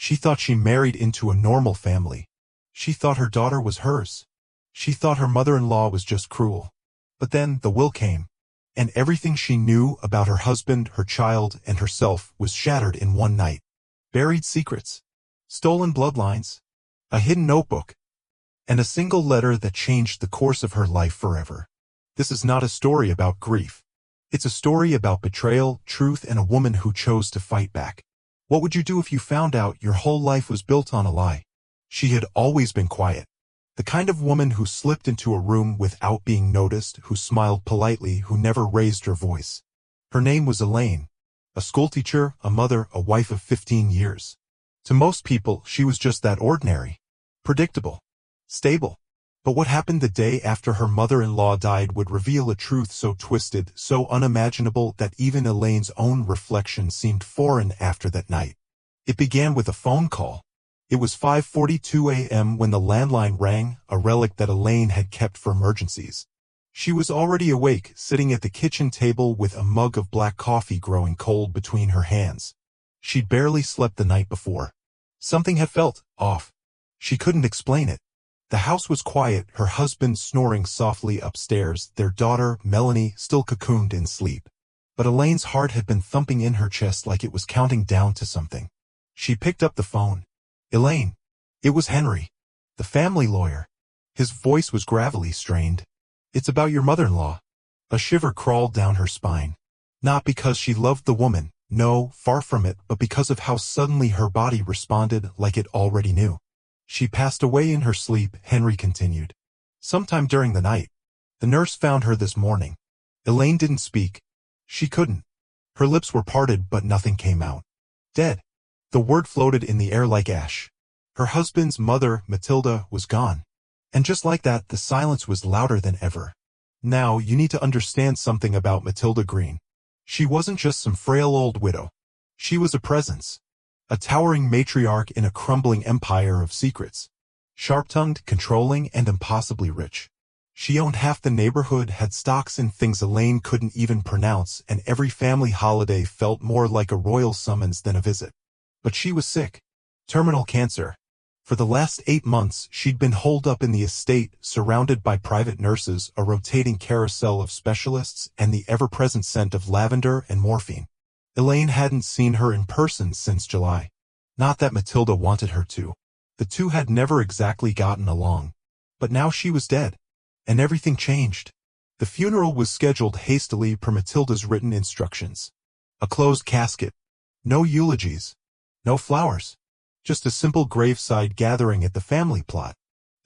She thought she married into a normal family. She thought her daughter was hers. She thought her mother-in-law was just cruel. But then the will came, and everything she knew about her husband, her child, and herself was shattered in one night. Buried secrets, stolen bloodlines, a hidden notebook, and a single letter that changed the course of her life forever. This is not a story about grief. It's a story about betrayal, truth, and a woman who chose to fight back. What would you do if you found out your whole life was built on a lie? She had always been quiet. The kind of woman who slipped into a room without being noticed, who smiled politely, who never raised her voice. Her name was Elaine. A schoolteacher, a mother, a wife of 15 years. To most people, she was just that ordinary. Predictable. Stable. But what happened the day after her mother-in-law died would reveal a truth so twisted, so unimaginable that even Elaine's own reflection seemed foreign after that night. It began with a phone call. It was 5:42 a.m. when the landline rang, a relic that Elaine had kept for emergencies. She was already awake, sitting at the kitchen table with a mug of black coffee growing cold between her hands. She'd barely slept the night before. Something had felt off. She couldn't explain it. The house was quiet, her husband snoring softly upstairs, their daughter, Melanie, still cocooned in sleep. But Elaine's heart had been thumping in her chest like it was counting down to something. She picked up the phone. Elaine. It was Henry, the family lawyer. His voice was gravelly, strained. It's about your mother-in-law. A shiver crawled down her spine. Not because she loved the woman, no, far from it, but because of how suddenly her body responded like it already knew. She passed away in her sleep, Henry continued. Sometime during the night. The nurse found her this morning. Elaine didn't speak. She couldn't. Her lips were parted but nothing came out. Dead. The word floated in the air like ash. Her husband's mother, Matilda, was gone. And just like that, the silence was louder than ever. Now, you need to understand something about Matilda Green. She wasn't just some frail old widow. She was a presence. A towering matriarch in a crumbling empire of secrets. Sharp-tongued, controlling, and impossibly rich. She owned half the neighborhood, had stocks in things Elaine couldn't even pronounce, and every family holiday felt more like a royal summons than a visit. But she was sick. Terminal cancer. For the last 8 months, she'd been holed up in the estate, surrounded by private nurses, a rotating carousel of specialists, and the ever-present scent of lavender and morphine. Elaine hadn't seen her in person since July. Not that Matilda wanted her to. The two had never exactly gotten along. But now she was dead. And everything changed. The funeral was scheduled hastily per Matilda's written instructions. A closed casket. No eulogies. No flowers. Just a simple graveside gathering at the family plot.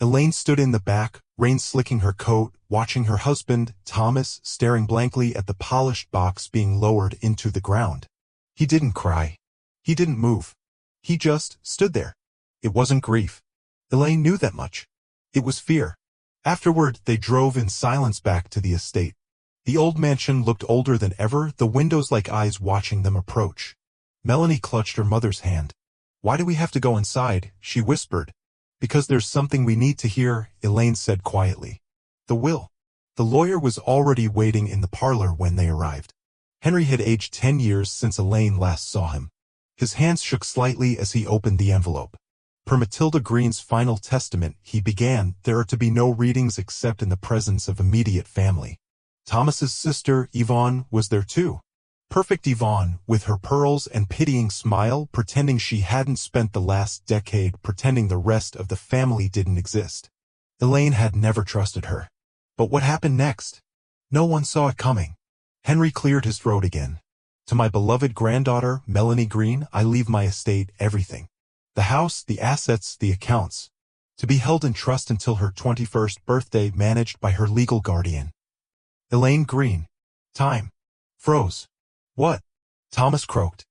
Elaine stood in the back, rain slicking her coat, watching her husband, Thomas, staring blankly at the polished box being lowered into the ground. He didn't cry. He didn't move. He just stood there. It wasn't grief. Elaine knew that much. It was fear. Afterward, they drove in silence back to the estate. The old mansion looked older than ever, the windows like eyes watching them approach. Melanie clutched her mother's hand. "Why do we have to go inside?" she whispered. "Because there's something we need to hear," Elaine said quietly. The will. The lawyer was already waiting in the parlor when they arrived. Henry had aged 10 years since Elaine last saw him. His hands shook slightly as he opened the envelope. Per Matilda Green's final testament, he began, there are to be no readings except in the presence of immediate family. Thomas's sister, Yvonne, was there too. Perfect Yvonne, with her pearls and pitying smile, pretending she hadn't spent the last decade pretending the rest of the family didn't exist. Elaine had never trusted her. But what happened next? No one saw it coming. Henry cleared his throat again. "To my beloved granddaughter, Melanie Green, I leave my estate, everything. The house, the assets, the accounts. To be held in trust until her 21st birthday, managed by her legal guardian. Elaine Green." Time froze. "What?" Thomas croaked.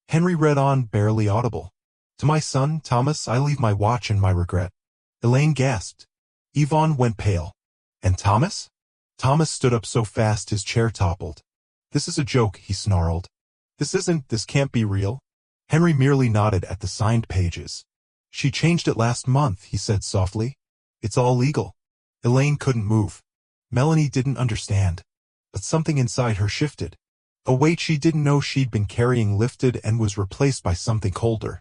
Henry read on, barely audible. "To my son, Thomas, I leave my watch and my regret." Elaine gasped. Yvonne went pale. "And Thomas?" Thomas stood up so fast his chair toppled. "This is a joke," he snarled. This can't be real." Henry merely nodded at the signed pages. "She changed it last month," he said softly. "It's all legal." Elaine couldn't move. Melanie didn't understand. But something inside her shifted. A weight she didn't know she'd been carrying lifted and was replaced by something colder.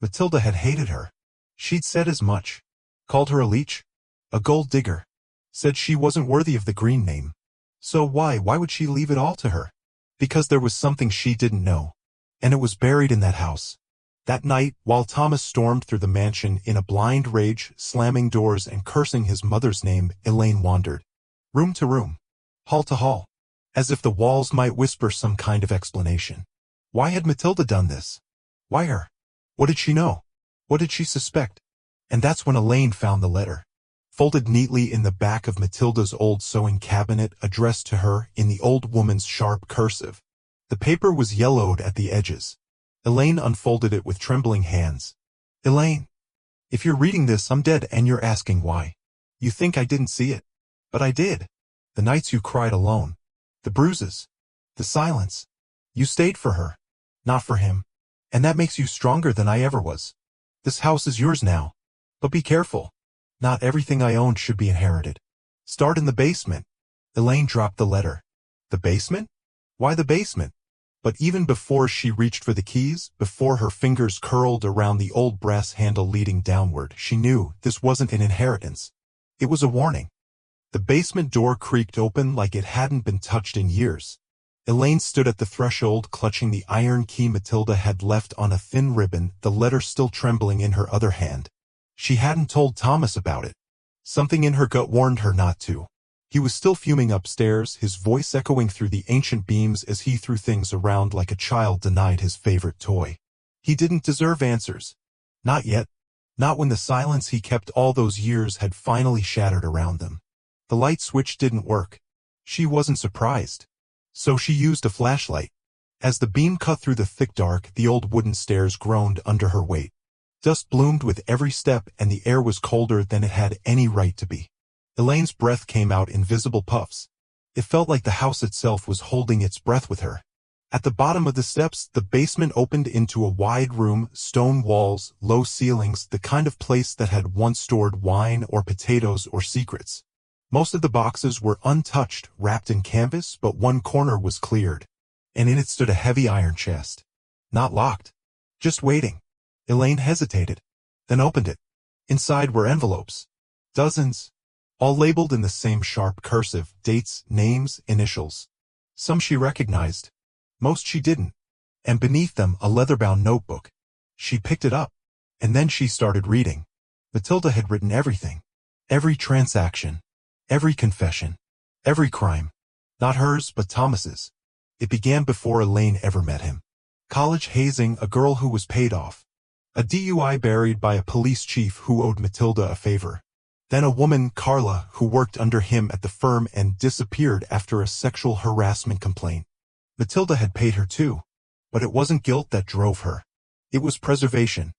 Matilda had hated her. She'd said as much. Called her a leech, a gold digger. Said she wasn't worthy of the green name. So why would she leave it all to her? Because there was something she didn't know. And it was buried in that house. That night, while Thomas stormed through the mansion in a blind rage, slamming doors and cursing his mother's name, Elaine wandered. Room to room. Hall to hall. As if the walls might whisper some kind of explanation. Why had Matilda done this? Why her? What did she know? What did she suspect? And that's when Elaine found the letter. Folded neatly in the back of Matilda's old sewing cabinet, addressed to her in the old woman's sharp cursive. The paper was yellowed at the edges. Elaine unfolded it with trembling hands. Elaine, if you're reading this, I'm dead and you're asking why. You think I didn't see it? But I did. The nights you cried alone. The bruises. The silence. You stayed for her. Not for him. And that makes you stronger than I ever was. This house is yours now. But be careful. Not everything I own should be inherited. Start in the basement. Elaine dropped the letter. The basement? Why the basement? But even before she reached for the keys, before her fingers curled around the old brass handle leading downward, she knew this wasn't an inheritance. It was a warning. The basement door creaked open like it hadn't been touched in years. Elaine stood at the threshold, clutching the iron key Matilda had left on a thin ribbon, the letter still trembling in her other hand. She hadn't told Thomas about it. Something in her gut warned her not to. He was still fuming upstairs, his voice echoing through the ancient beams as he threw things around like a child denied his favorite toy. He didn't deserve answers. Not yet. Not when the silence he kept all those years had finally shattered around them. The light switch didn't work. She wasn't surprised. So she used a flashlight. As the beam cut through the thick dark, the old wooden stairs groaned under her weight. Dust bloomed with every step and the air was colder than it had any right to be. Elaine's breath came out in visible puffs. It felt like the house itself was holding its breath with her. At the bottom of the steps, the basement opened into a wide room, stone walls, low ceilings, the kind of place that had once stored wine or potatoes or secrets. Most of the boxes were untouched, wrapped in canvas, but one corner was cleared. And in it stood a heavy iron chest. Not locked. Just waiting. Elaine hesitated, then opened it. Inside were envelopes. Dozens. All labeled in the same sharp cursive, dates, names, initials. Some she recognized. Most she didn't. And beneath them, a leather-bound notebook. She picked it up. And then she started reading. Matilda had written everything. Every transaction. Every confession. Every crime. Not hers, but Thomas's. It began before Elaine ever met him. College hazing, a girl who was paid off. A DUI buried by a police chief who owed Matilda a favor. Then a woman, Carla, who worked under him at the firm and disappeared after a sexual harassment complaint. Matilda had paid her too. But it wasn't guilt that drove her. It was preservation.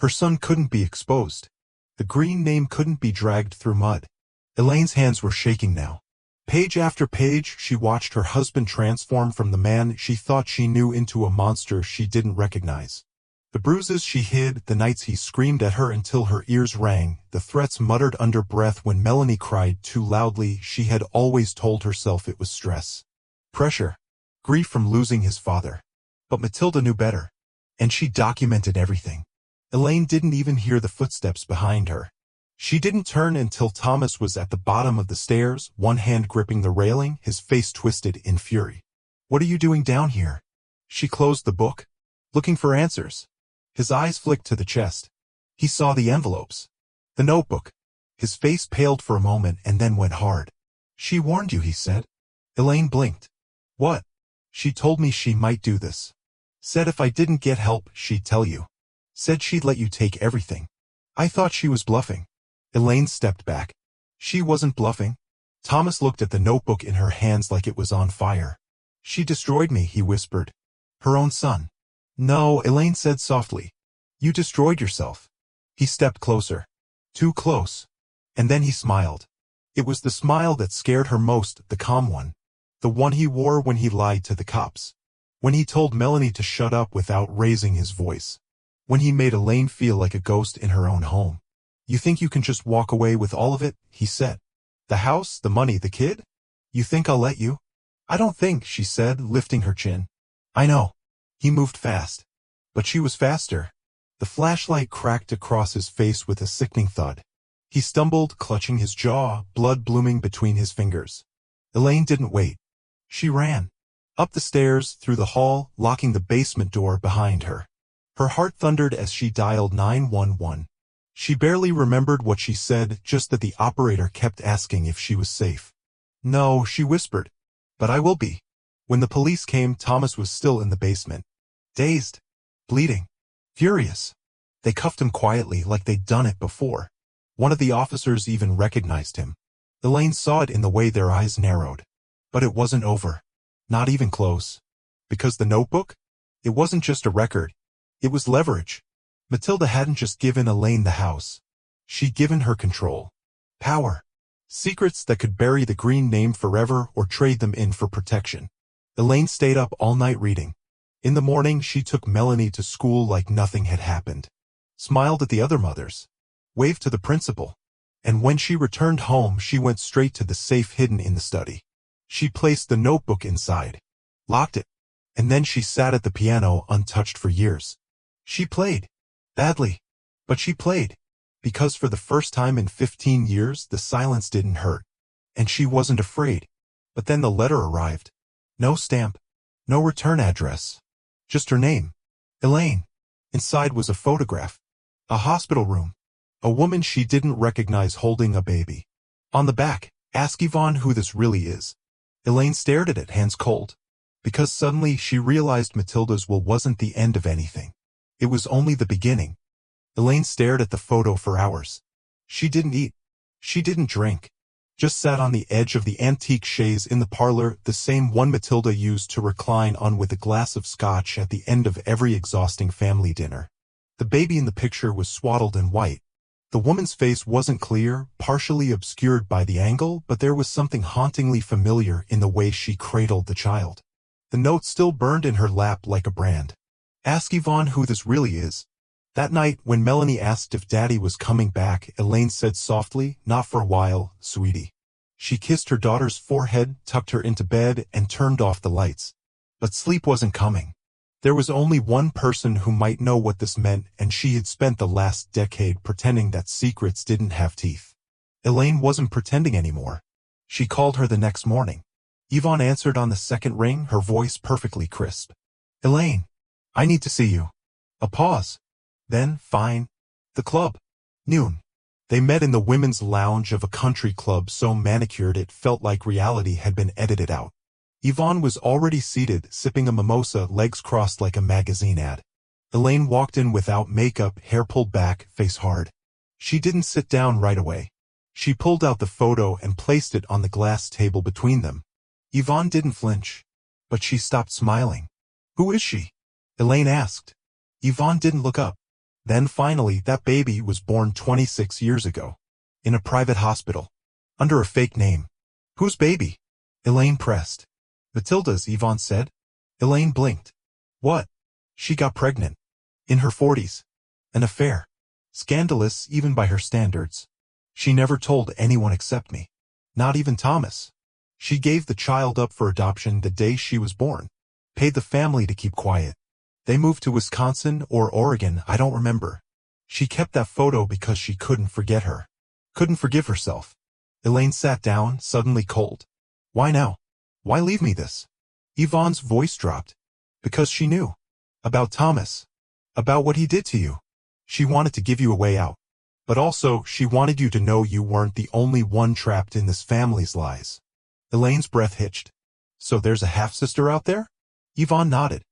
Her son couldn't be exposed. The green name couldn't be dragged through mud. Elaine's hands were shaking now. Page after page, she watched her husband transform from the man she thought she knew into a monster she didn't recognize. The bruises she hid, the nights he screamed at her until her ears rang, the threats muttered under breath when Melanie cried too loudly. She had always told herself it was stress. Pressure. Grief from losing his father. But Matilda knew better. And she documented everything. Elaine didn't even hear the footsteps behind her. She didn't turn until Thomas was at the bottom of the stairs, one hand gripping the railing, his face twisted in fury. What are you doing down here? She closed the book. Looking for answers. His eyes flicked to the chest. He saw the envelopes. The notebook. His face paled for a moment and then went hard. She warned you, he said. Elaine blinked. What? She told me she might do this. Said if I didn't get help, she'd tell you. Said she'd let you take everything. I thought she was bluffing. Elaine stepped back. She wasn't bluffing. Thomas looked at the notebook in her hands like it was on fire. She destroyed me, he whispered. Her own son. No, Elaine said softly. You destroyed yourself. He stepped closer. Too close. And then he smiled. It was the smile that scared her most, the calm one. The one he wore when he lied to the cops. When he told Melanie to shut up without raising his voice. When he made Elaine feel like a ghost in her own home. You think you can just walk away with all of it, he said. The house, the money, the kid? You think I'll let you? I don't think, she said, lifting her chin. I know. He moved fast. But she was faster. The flashlight cracked across his face with a sickening thud. He stumbled, clutching his jaw, blood blooming between his fingers. Elaine didn't wait. She ran. Up the stairs, through the hall, locking the basement door behind her. Her heart thundered as she dialed 911. She barely remembered what she said, just that the operator kept asking if she was safe. "No," she whispered. "But I will be." When the police came, Thomas was still in the basement. Dazed. Bleeding. Furious. They cuffed him quietly like they'd done it before. One of the officers even recognized him. Elaine saw it in the way their eyes narrowed. But it wasn't over. Not even close. Because the notebook? It wasn't just a record. It was leverage. Matilda hadn't just given Elaine the house. She'd given her control. Power. Secrets that could bury the green name forever or trade them in for protection. Elaine stayed up all night reading. In the morning, she took Melanie to school like nothing had happened. Smiled at the other mothers. Waved to the principal. And when she returned home, she went straight to the safe hidden in the study. She placed the notebook inside. Locked it. And then she sat at the piano untouched for years. She played. Badly. But she played. Because for the first time in 15 years, the silence didn't hurt. And she wasn't afraid. But then the letter arrived. No stamp. No return address. Just her name. Elaine. Inside was a photograph. A hospital room. A woman she didn't recognize holding a baby. On the back, "Ask Yvonne who this really is." Elaine stared at it, hands cold. Because suddenly she realized Matilda's will wasn't the end of anything. It was only the beginning. Elaine stared at the photo for hours. She didn't eat. She didn't drink. Just sat on the edge of the antique chaise in the parlor, the same one Matilda used to recline on with a glass of scotch at the end of every exhausting family dinner. The baby in the picture was swaddled in white. The woman's face wasn't clear, partially obscured by the angle, but there was something hauntingly familiar in the way she cradled the child. The note still burned in her lap like a brand. "Ask Yvonne who this really is." That night, when Melanie asked if Daddy was coming back, Elaine said softly, "Not for a while, sweetie." She kissed her daughter's forehead, tucked her into bed, and turned off the lights. But sleep wasn't coming. There was only one person who might know what this meant, and she had spent the last decade pretending that secrets didn't have teeth. Elaine wasn't pretending anymore. She called her the next morning. Yvonne answered on the second ring, her voice perfectly crisp. "Elaine, I need to see you." A pause. Then, "Fine." The club. Noon. They met in the women's lounge of a country club so manicured it felt like reality had been edited out. Yvonne was already seated, sipping a mimosa, legs crossed like a magazine ad. Elaine walked in without makeup, hair pulled back, face hard. She didn't sit down right away. She pulled out the photo and placed it on the glass table between them. Yvonne didn't flinch. But she stopped smiling. "Who is she?" Elaine asked. Yvonne didn't look up. Then finally, that baby was born 26 years ago. In a private hospital. Under a fake name. "Whose baby?" Elaine pressed. "Matilda's," Yvonne said. Elaine blinked. "What?" "She got pregnant. In her 40s. An affair. Scandalous, even by her standards. She never told anyone except me. Not even Thomas. She gave the child up for adoption the day she was born. Paid the family to keep quiet. They moved to Wisconsin or Oregon, I don't remember. She kept that photo because she couldn't forget her. Couldn't forgive herself." Elaine sat down, suddenly cold. "Why now? Why leave me this?" Yvonne's voice dropped. "Because she knew. About Thomas. About what he did to you. She wanted to give you a way out. But also, she wanted you to know you weren't the only one trapped in this family's lies." Elaine's breath hitched. "So there's a half-sister out there?" Yvonne nodded.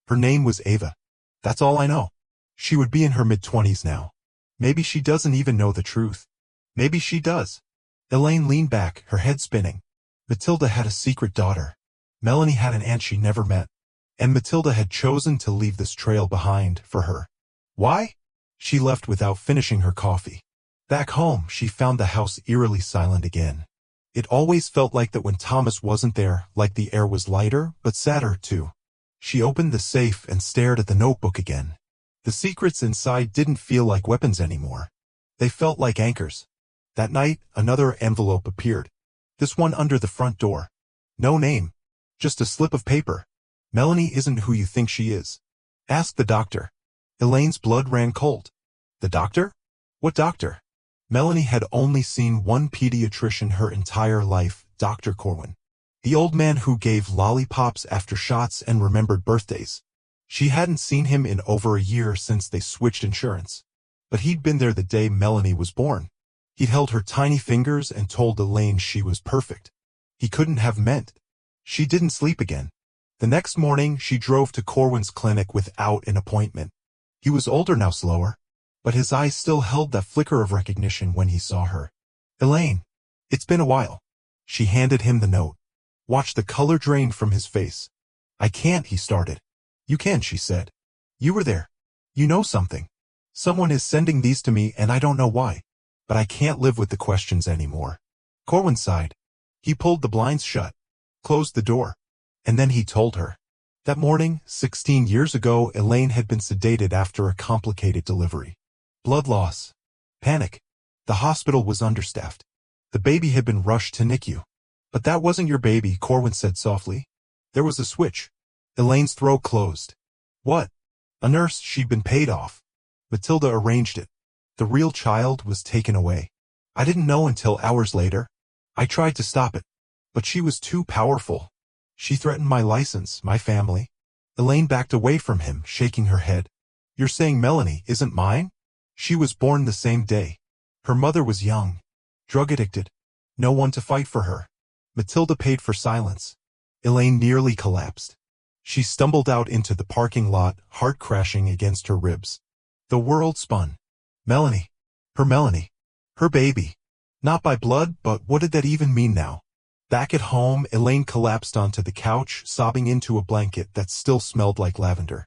"Her name was Ava. That's all I know. She would be in her mid-20s now. Maybe she doesn't even know the truth. Maybe she does." Elaine leaned back, her head spinning. Matilda had a secret daughter. Melanie had an aunt she never met. And Matilda had chosen to leave this trail behind for her. Why? She left without finishing her coffee. Back home, she found the house eerily silent again. It always felt like that when Thomas wasn't there, like the air was lighter, but sadder too. She opened the safe and stared at the notebook again. The secrets inside didn't feel like weapons anymore. They felt like anchors. That night, another envelope appeared. This one under the front door. No name. Just a slip of paper. "Melanie isn't who you think she is. Ask the doctor." Elaine's blood ran cold. The doctor? What doctor? Melanie had only seen one pediatrician her entire life, Dr. Corwin. The old man who gave lollipops after shots and remembered birthdays. She hadn't seen him in over a year since they switched insurance. But he'd been there the day Melanie was born. He'd held her tiny fingers and told Elaine she was perfect. He couldn't have meant. She didn't sleep again. The next morning, she drove to Corwin's clinic without an appointment. He was older now, slower, but his eyes still held that flicker of recognition when he saw her. Elaine, it's been a while. She handed him the note. Watch the color drain from his face. I can't, he started. You can, she said. You were there. You know something. Someone is sending these to me and I don't know why. But I can't live with the questions anymore. Corwin sighed. He pulled the blinds shut, closed the door, and then he told her. That morning, 16 years ago, Elaine had been sedated after a complicated delivery. Blood loss. Panic. The hospital was understaffed. The baby had been rushed to NICU. But that wasn't your baby, Corwin said softly. There was a switch. Elaine's throat closed. What? A nurse, she'd been paid off. Matilda arranged it. The real child was taken away. I didn't know until hours later. I tried to stop it. But she was too powerful. She threatened my license, my family. Elaine backed away from him, shaking her head. You're saying Melanie isn't mine? She was born the same day. Her mother was young, drug-addicted. No one to fight for her. Matilda paid for silence. Elaine nearly collapsed. She stumbled out into the parking lot, heart crashing against her ribs. The world spun. Melanie. Her baby. Not by blood, but what did that even mean now? Back at home, Elaine collapsed onto the couch, sobbing into a blanket that still smelled like lavender.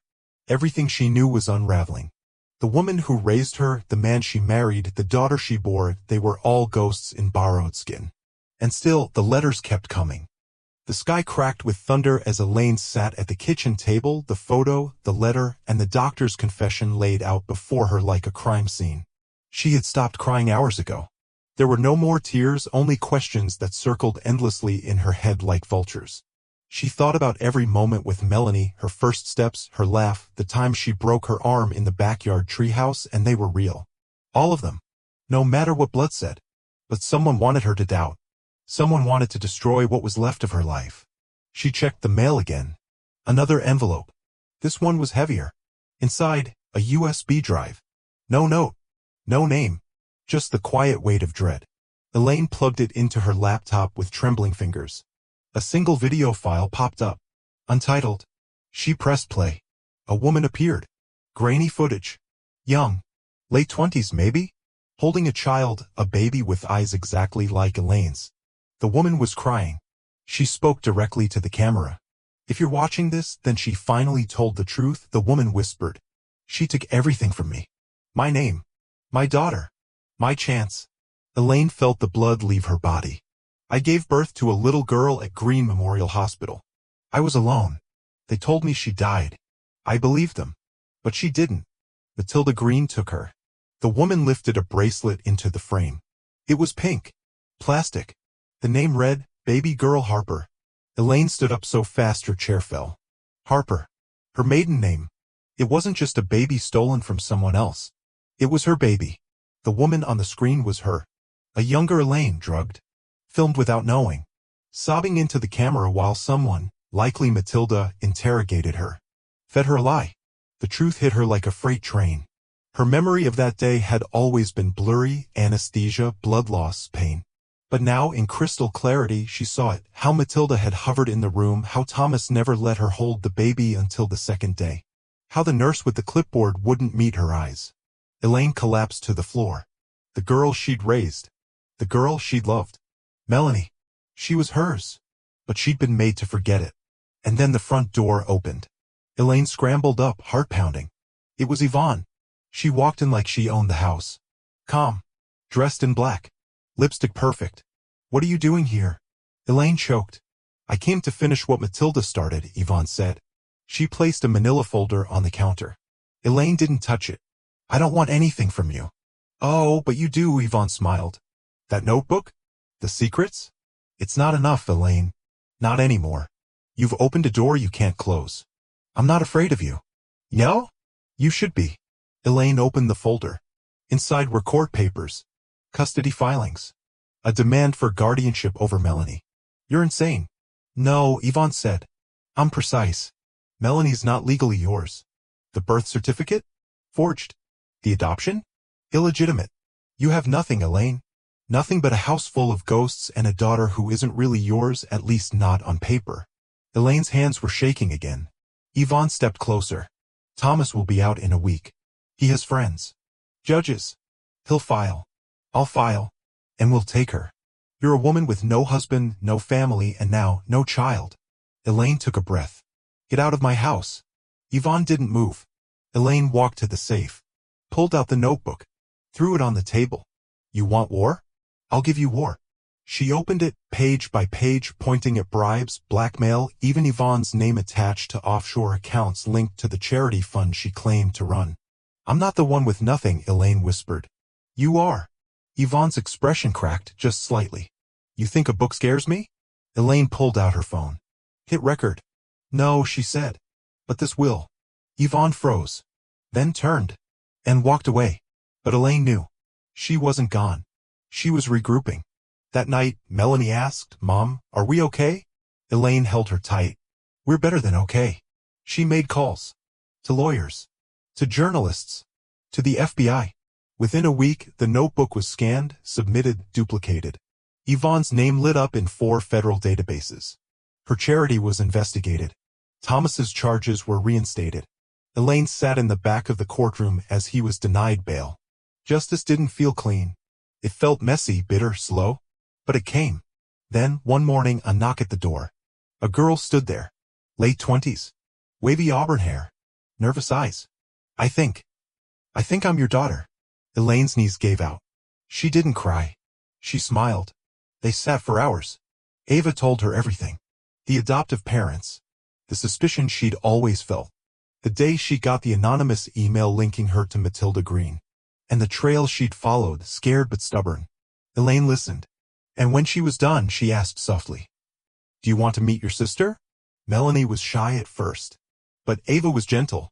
Everything she knew was unraveling. The woman who raised her, the man she married, the daughter she bore, they were all ghosts in borrowed skin. And still, the letters kept coming. The sky cracked with thunder as Elaine sat at the kitchen table, the photo, the letter, and the doctor's confession laid out before her like a crime scene. She had stopped crying hours ago. There were no more tears, only questions that circled endlessly in her head like vultures. She thought about every moment with Melanie, her first steps, her laugh, the time she broke her arm in the backyard treehouse, and they were real. All of them. No matter what blood said. But someone wanted her to doubt. Someone wanted to destroy what was left of her life. She checked the mail again. Another envelope. This one was heavier. Inside, a USB drive. No note. No name. Just the quiet weight of dread. Elaine plugged it into her laptop with trembling fingers. A single video file popped up. Untitled. She pressed play. A woman appeared. Grainy footage. Young. Late 20s maybe? Holding a child, a baby with eyes exactly like Elaine's. The woman was crying. She spoke directly to the camera. If you're watching this, then she finally told the truth, the woman whispered. She took everything from me. My name. My daughter. My chance. Elaine felt the blood leave her body. I gave birth to a little girl at Green Memorial Hospital. I was alone. They told me she died. I believed them. But she didn't. Matilda Green took her. The woman lifted a bracelet into the frame. It was pink. Plastic. The name read, Baby Girl Harper. Elaine stood up so fast her chair fell. Harper. Her maiden name. It wasn't just a baby stolen from someone else. It was her baby. The woman on the screen was her. A younger Elaine, drugged. Filmed without knowing. Sobbing into the camera while someone, likely Matilda, interrogated her. Fed her a lie. The truth hit her like a freight train. Her memory of that day had always been blurry, anesthesia, blood loss, pain. But now, in crystal clarity, she saw it, how Matilda had hovered in the room, how Thomas never let her hold the baby until the second day. How the nurse with the clipboard wouldn't meet her eyes. Elaine collapsed to the floor. The girl she'd raised. The girl she'd loved. Melanie. She was hers. But she'd been made to forget it. And then the front door opened. Elaine scrambled up, heart pounding. It was Yvonne. She walked in like she owned the house. Calm. Dressed in black. Lipstick perfect. What are you doing here? Elaine choked. I came to finish what Matilda started, Yvonne said. She placed a manila folder on the counter. Elaine didn't touch it. I don't want anything from you. Oh, but you do, Yvonne smiled. That notebook? The secrets? It's not enough, Elaine. Not anymore. You've opened a door you can't close. I'm not afraid of you. No? You should be. Elaine opened the folder. Inside were court papers, custody filings, a demand for guardianship over Melanie. You're insane. No, Yvonne said. I'm precise. Melanie's not legally yours. The birth certificate? Forged. The adoption? Illegitimate. You have nothing, Elaine. Nothing but a house full of ghosts and a daughter who isn't really yours, at least not on paper. Elaine's hands were shaking again. Yvonne stepped closer. Thomas will be out in a week. He has friends. Judges. He'll file. I'll file. And we'll take her. You're a woman with no husband, no family, and now no child. Elaine took a breath. Get out of my house. Yvonne didn't move. Elaine walked to the safe, pulled out the notebook, threw it on the table. You want war? I'll give you war. She opened it, page by page, pointing at bribes, blackmail, even Yvonne's name attached to offshore accounts linked to the charity fund she claimed to run. I'm not the one with nothing, Elaine whispered. You are. Yvonne's expression cracked just slightly. You think a book scares me? Elaine pulled out her phone. Hit record. No, she said. But this will. Yvonne froze, then turned, and walked away. But Elaine knew. She wasn't gone. She was regrouping. That night, Melanie asked, Mom, are we okay? Elaine held her tight. We're better than okay. She made calls. To lawyers. To journalists. To the FBI. Within a week, the notebook was scanned, submitted, duplicated. Yvonne's name lit up in 4 federal databases. Her charity was investigated. Thomas's charges were reinstated. Elaine sat in the back of the courtroom as he was denied bail. Justice didn't feel clean. It felt messy, bitter, slow. But it came. Then, one morning, a knock at the door. A girl stood there. Late 20s. Wavy auburn hair. Nervous eyes. I think I'm your daughter. Elaine's knees gave out. She didn't cry. She smiled. They sat for hours. Ava told her everything. The adoptive parents. The suspicion she'd always felt. The day she got the anonymous email linking her to Matilda Green. And the trail she'd followed, scared but stubborn. Elaine listened. And when she was done, she asked softly, Do you want to meet your sister? Melanie was shy at first. But Ava was gentle.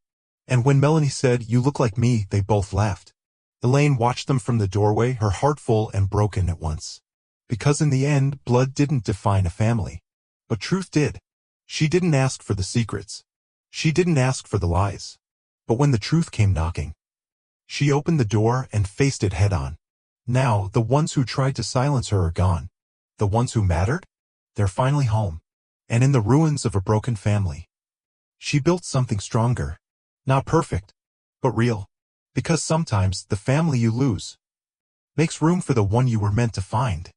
And when Melanie said, You look like me, they both laughed. Elaine watched them from the doorway, her heart full and broken at once. Because in the end, blood didn't define a family. But truth did. She didn't ask for the secrets. She didn't ask for the lies. But when the truth came knocking, she opened the door and faced it head-on. Now, the ones who tried to silence her are gone. The ones who mattered? They're finally home. And in the ruins of a broken family. She built something stronger. Not perfect, but real. Because sometimes the family you lose makes room for the one you were meant to find.